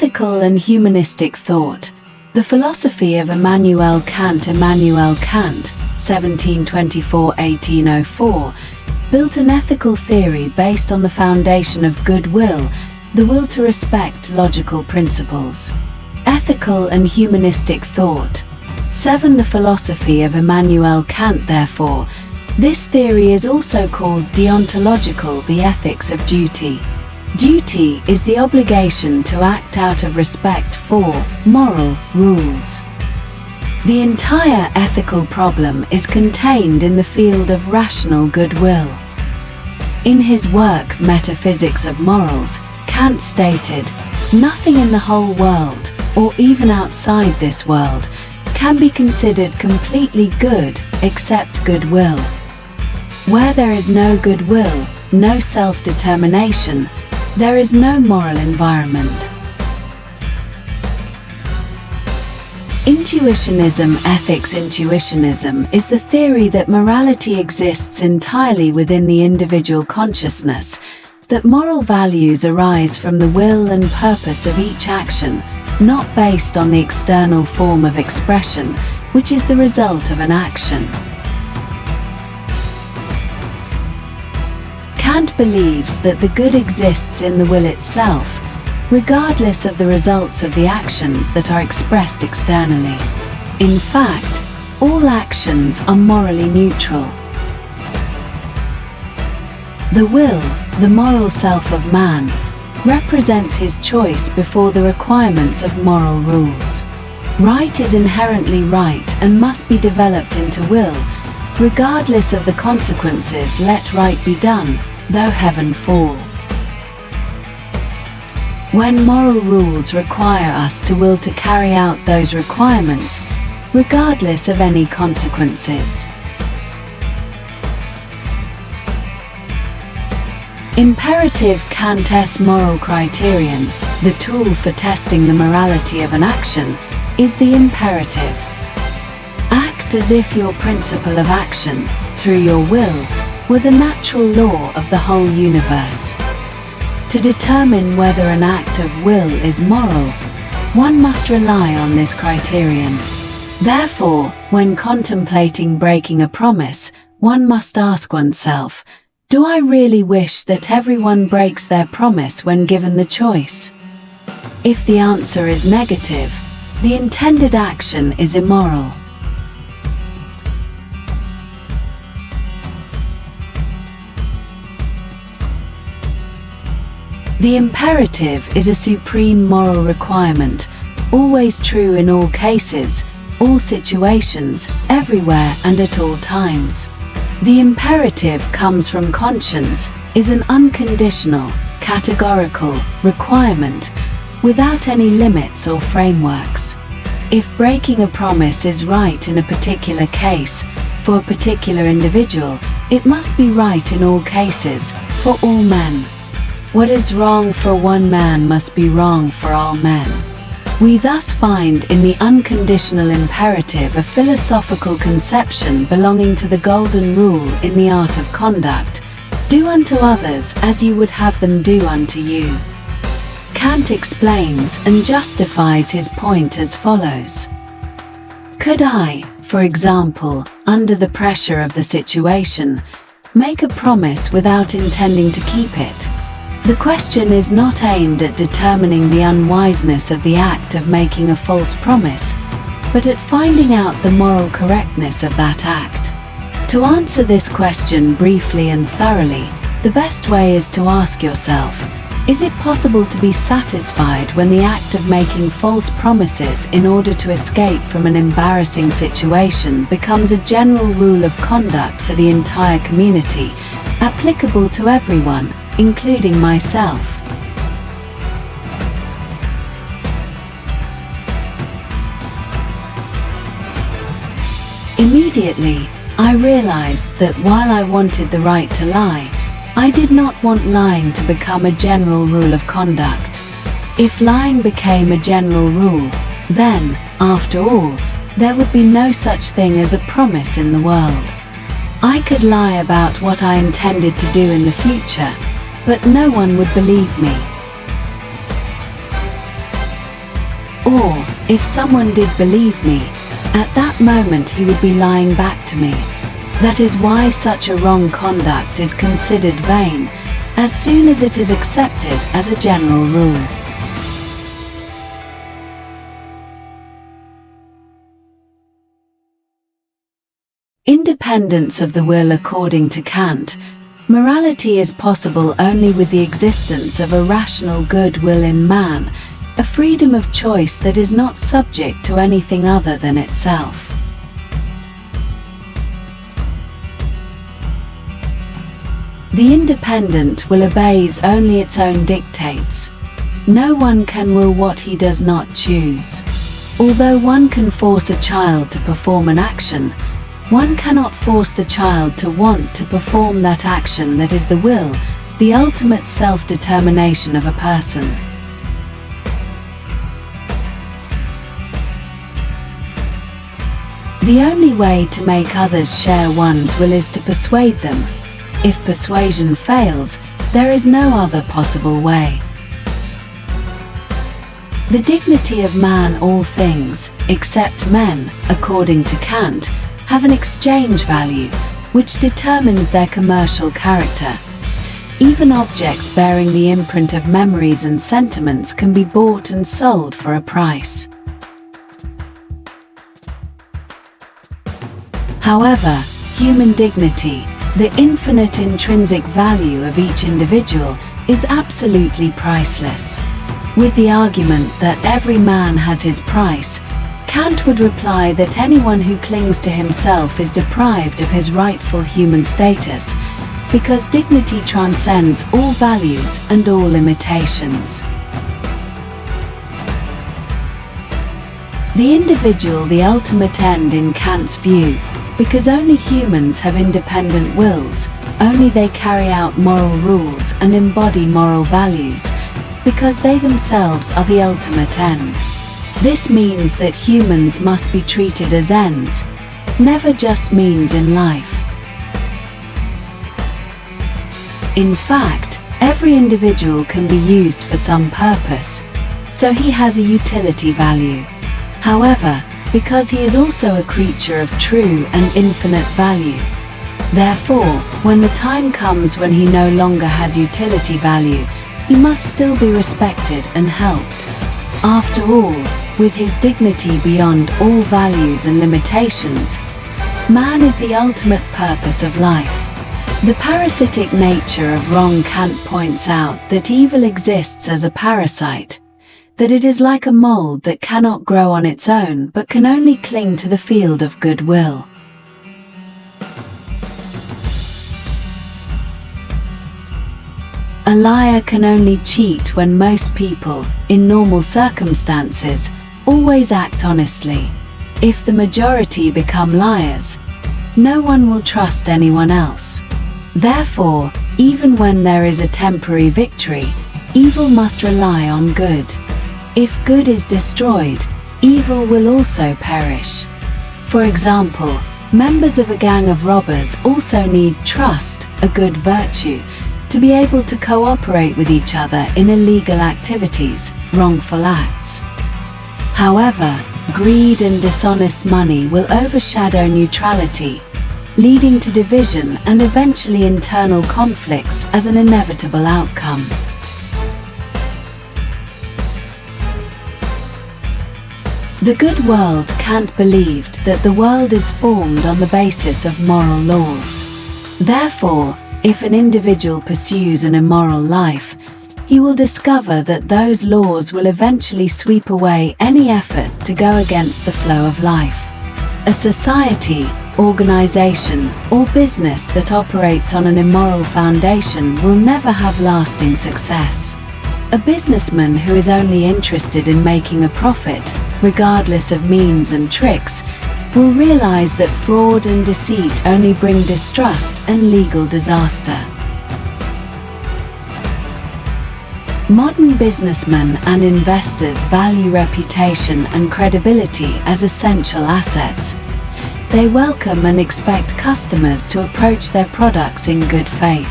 Ethical and humanistic thought. The philosophy of Immanuel Kant 1724–1804, built an ethical theory based on the foundation of goodwill, the will to respect logical principles. Ethical and humanistic thought. 7. The philosophy of Immanuel Kant. Therefore, this theory is also called deontological, the ethics of duty. Duty is the obligation to act out of respect for moral rules. The entire ethical problem is contained in the field of rational goodwill. In his work Metaphysics of Morals, Kant stated, "Nothing in the whole world, or even outside this world, can be considered completely good except goodwill. Where there is no goodwill, no self-determination, there is no moral environment." Intuitionism. Ethics. Intuitionism is the theory that morality exists entirely within the individual consciousness, that moral values arise from the will and purpose of each action, not based on the external form of expression, which is the result of an action. Kant believes that the good exists in the will itself, regardless of the results of the actions that are expressed externally. In fact, all actions are morally neutral. The will, the moral self of man, represents his choice before the requirements of moral rules. Right is inherently right and must be developed into will, regardless of the consequences. Let right be done, though heaven fall. When moral rules require us to will to carry out those requirements, regardless of any consequences. Imperative. Kant's moral criterion, the tool for testing the morality of an action, is the imperative. Act as if your principle of action, through your will, were the natural law of the whole universe. To determine whether an act of will is moral, one must rely on this criterion. Therefore, when contemplating breaking a promise, one must ask oneself, do I really wish that everyone breaks their promise when given the choice? If the answer is negative, the intended action is immoral. The imperative is a supreme moral requirement, always true in all cases, all situations, everywhere and at all times. The imperative comes from conscience, is an unconditional, categorical requirement, without any limits or frameworks. If breaking a promise is right in a particular case, for a particular individual, it must be right in all cases, for all men. What is wrong for one man must be wrong for all men. We thus find in the unconditional imperative a philosophical conception belonging to the golden rule in the art of conduct: do unto others as you would have them do unto you. Kant explains and justifies his point as follows. Could I, for example, under the pressure of the situation, make a promise without intending to keep it? The question is not aimed at determining the unwiseness of the act of making a false promise, but at finding out the moral correctness of that act. To answer this question briefly and thoroughly, the best way is to ask yourself, is it possible to be satisfied when the act of making false promises in order to escape from an embarrassing situation becomes a general rule of conduct for the entire community, applicable to everyone, including myself? Immediately, I realized that while I wanted the right to lie, I did not want lying to become a general rule of conduct. If lying became a general rule, then, after all, there would be no such thing as a promise in the world. I could lie about what I intended to do in the future, but no one would believe me. Or, if someone did believe me, at that moment he would be lying back to me. That is why such a wrong conduct is considered vain, as soon as it is accepted as a general rule. Independence of the will. According to Kant, morality is possible only with the existence of a rational good will in man, a freedom of choice that is not subject to anything other than itself. The independent will obeys only its own dictates. No one can will what he does not choose. Although one can force a child to perform an action, one cannot force the child to want to perform that action. That is the will, the ultimate self-determination of a person. The only way to make others share one's will is to persuade them. If persuasion fails, there is no other possible way. The dignity of man. All things, except men, according to Kant, have an exchange value, which determines their commercial character. Even objects bearing the imprint of memories and sentiments can be bought and sold for a price. However, human dignity, the infinite intrinsic value of each individual, is absolutely priceless. With the argument that every man has his price, Kant would reply that anyone who clings to himself is deprived of his rightful human status, because dignity transcends all values and all limitations. The individual, the ultimate end in Kant's view, because only humans have independent wills, only they carry out moral rules and embody moral values, because they themselves are the ultimate end. This means that humans must be treated as ends, never just means in life. In fact, every individual can be used for some purpose, so he has a utility value. However, because he is also a creature of true and infinite value. Therefore, when the time comes when he no longer has utility value, he must still be respected and helped. After all, with his dignity beyond all values and limitations, man is the ultimate purpose of life. The parasitic nature of wrong. Kant points out that evil exists as a parasite, that it is like a mold that cannot grow on its own but can only cling to the field of goodwill. A liar can only cheat when most people, in normal circumstances, always act honestly. If the majority become liars, no one will trust anyone else. Therefore, even when there is a temporary victory, evil must rely on good. If good is destroyed, evil will also perish. For example, members of a gang of robbers also need trust, a good virtue, to be able to cooperate with each other in illegal activities, wrongful acts. However, greed and dishonest money will overshadow neutrality, leading to division and eventually internal conflicts as an inevitable outcome. The good world. Kant believed that the world is formed on the basis of moral laws. Therefore, if an individual pursues an immoral life, he will discover that those laws will eventually sweep away any effort to go against the flow of life. A society, organization, or business that operates on an immoral foundation will never have lasting success. A businessman who is only interested in making a profit, regardless of means and tricks, will realize that fraud and deceit only bring distrust and legal disaster. Modern businessmen and investors value reputation and credibility as essential assets. They welcome and expect customers to approach their products in good faith.